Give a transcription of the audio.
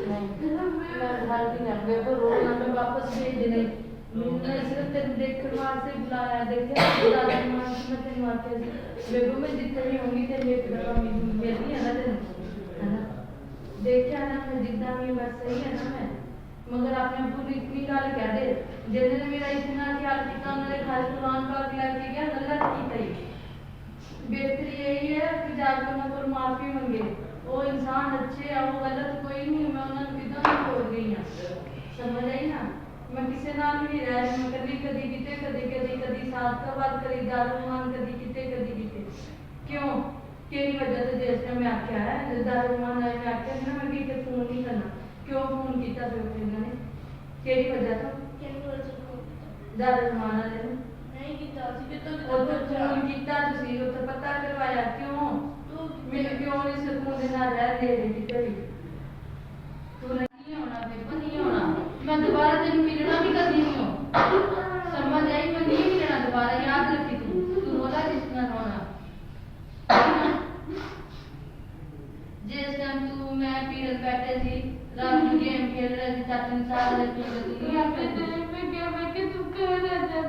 नहीं मैं घर भी नहीं बेबो रोना मैं वापस भेज देने मैं सिर्फ तेरे देखने वास्ते बुलाया देखे दादा मां मैं तेरे वास्ते बेबो मैं जितने भी होंगी तेरे एक दफा मिलनी है ना तेरे है ना देखा ना मैं जितना भी बस सही है ना मैं मगर आपने पूरी इतनी गाल कह दे जिन्होंने मेरा इतना ख्याल किया उन्होंने खाली कुरान पाक लेके गया गलत की थी बेहतर यही है कि जाकर उन्होंने को माफी मंगे वो इंसान अच्छे है वो गलत कोई नहीं मैं उन्होंने कितना भी छोड़ गई हाँ समझ आई ना मैं किसी नाल भी नहीं रह रही मैं कभी कभी किते कभी कभी कभी साथ का बात करी दारूमान कभी किते क्यों केड़ी वजह से जिस टाइम मैं आख्या है दारूमान ने मैं आख्या ना मैं कि फोन नहीं करना क्यों फोन किया फिर इन्होंने केड़ी वजह तो दारूमान ने नहीं किया सी तो फोन किया तुसी तो पता करवाया क्यों मैंने क्यों नहीं सुकून देना रह दे रही किते भी तू नहीं होना बेबो नहीं होना मैं दोबारा तेन मिलना भी कभी नहीं हो समझ आई मैं नहीं मिलना दोबारा याद रखी तू रोला जितना रोना जिस टाइम तू मैं पीरियड बैठे थी रात में गेम खेल रहे थे चाचा ने साथ में पीरियड नहीं आते मैं क्या मैं कि तू कर रहा था